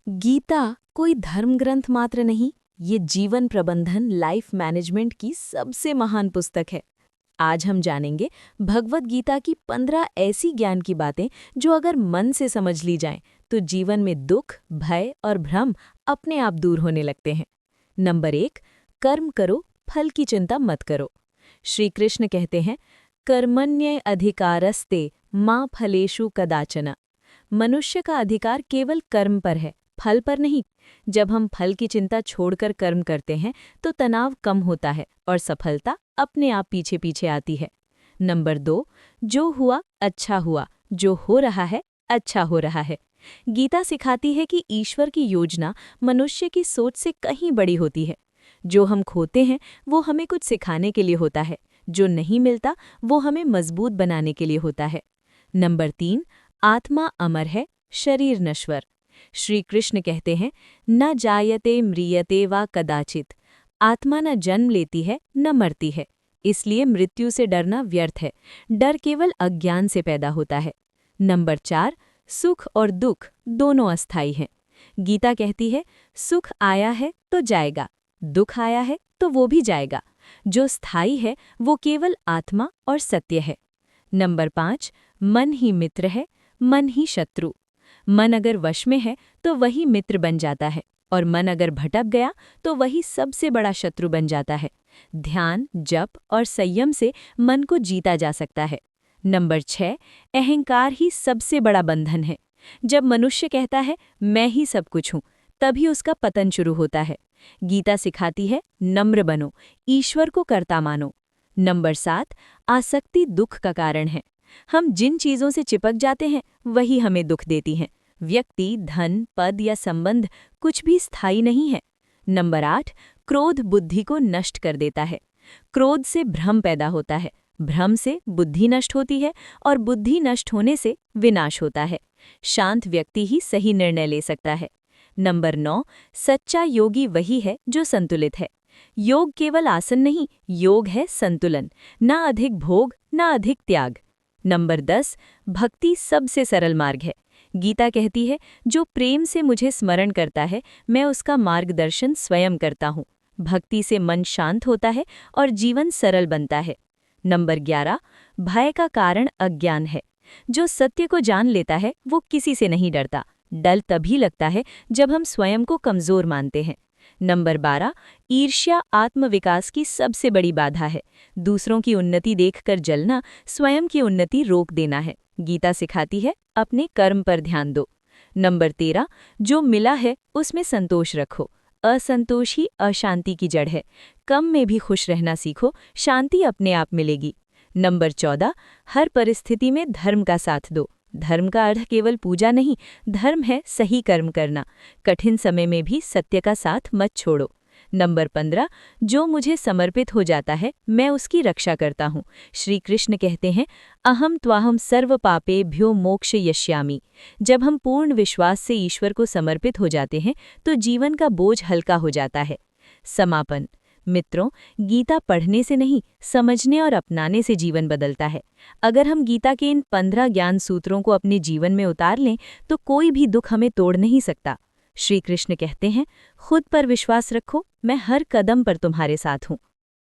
गीता कोई धर्म ग्रंथ मात्र नहीं, ये जीवन प्रबंधन लाइफ मैनेजमेंट की सबसे महान पुस्तक है। आज हम जानेंगे भगवद गीता की 15 ऐसी ज्ञान की बातें जो अगर मन से समझ ली जाएं तो जीवन में दुख, भय और भ्रम अपने आप दूर होने लगते हैं। नंबर 1, कर्म करो, फल की चिंता मत करो। श्री कृष्ण कहते हैं, कर्मण्य अधिकारस्ते मां फलेषु कदाचन। मनुष्य का अधिकार केवल कर्म पर है, फल पर नहीं। जब हम फल की चिंता छोड़कर कर्म करते हैं तो तनाव कम होता है और सफलता अपने आप पीछे पीछे आती है। नंबर 2, जो हुआ अच्छा हुआ, जो हो रहा है अच्छा हो रहा है। गीता सिखाती है कि ईश्वर की योजना मनुष्य की सोच से कहीं बड़ी होती है। जो हम खोते हैं वो हमें कुछ सिखाने के लिए होता है, जो नहीं मिलता वो हमें मजबूत बनाने के लिए होता है। नंबर 3, आत्मा अमर है, शरीर नश्वर। श्री कृष्ण कहते हैं, न जायते म्रियते वा कदाचित। आत्मा न जन्म लेती है न मरती है, इसलिए मृत्यु से डरना व्यर्थ है। डर केवल अज्ञान से पैदा होता है। नंबर 4, सुख और दुख दोनों अस्थायी हैं। गीता कहती है, सुख आया है तो जाएगा, दुख आया है तो वो भी जाएगा। जो स्थायी है वो केवल आत्मा और सत्य है। नंबर 5, मन ही मित्र है, मन ही शत्रु। मन अगर वश में है तो वही मित्र बन जाता है, और मन अगर भटक गया तो वही सबसे बड़ा शत्रु बन जाता है। ध्यान, जप और संयम से मन को जीता जा सकता है। नंबर 6, अहंकार ही सबसे बड़ा बंधन है। जब मनुष्य कहता है मैं ही सब कुछ हूँ, तभी उसका पतन शुरू होता है। गीता सिखाती है, नम्र बनो, ईश्वर को कर्ता मानो। नंबर 7, आसक्ति दुख का कारण है। हम जिन चीज़ों से चिपक जाते हैं वही हमें दुख देती हैं। व्यक्ति, धन, पद या संबंध कुछ भी स्थायी नहीं है। नंबर 8, क्रोध बुद्धि को नष्ट कर देता है। क्रोध से भ्रम पैदा होता है, भ्रम से बुद्धि नष्ट होती है और बुद्धि नष्ट होने से विनाश होता है। शांत व्यक्ति ही सही निर्णय ले सकता है। नंबर 9, सच्चा योगी वही है जो संतुलित है। योग केवल आसन नहीं, योग है संतुलन, ना अधिक भोग ना अधिक त्याग। नंबर 10, भक्ति सबसे सरल मार्ग है। गीता कहती है, जो प्रेम से मुझे स्मरण करता है मैं उसका मार्गदर्शन स्वयं करता हूँ। भक्ति से मन शांत होता है और जीवन सरल बनता है। नंबर 11, भय का कारण अज्ञान है। जो सत्य को जान लेता है वो किसी से नहीं डरता। डर तभी लगता है जब हम स्वयं को कमजोर मानते हैं। नंबर 12, ईर्ष्या आत्मविकास की सबसे बड़ी बाधा है। दूसरों की उन्नति देखकर जलना स्वयं की उन्नति रोक देना है। गीता सिखाती है, अपने कर्म पर ध्यान दो। नंबर 13, जो मिला है उसमें संतोष रखो। असंतोष ही अशांति की जड़ है। कम में भी खुश रहना सीखो, शांति अपने आप मिलेगी। नंबर 14, हर परिस्थिति में धर्म का साथ दो। धर्म का अर्थ केवल पूजा नहीं, धर्म है सही कर्म करना। कठिन समय में भी सत्य का साथ मत छोड़ो। नंबर 15, जो मुझे समर्पित हो जाता है मैं उसकी रक्षा करता हूँ। श्री कृष्ण कहते हैं, अहम त्वाहम सर्व पापेभ्यो मोक्ष यस्यामि। जब हम पूर्ण विश्वास से ईश्वर को समर्पित हो जाते हैं तो जीवन का बोझ हल्का हो जाता है। समापन। मित्रों, गीता पढ़ने से नहीं, समझने और अपनाने से जीवन बदलता है। अगर हम गीता के इन 15 ज्ञान सूत्रों को अपने जीवन में उतार लें तो कोई भी दुख हमें तोड़ नहीं सकता। श्री कृष्ण कहते हैं, खुद पर विश्वास रखो, मैं हर कदम पर तुम्हारे साथ हूँ।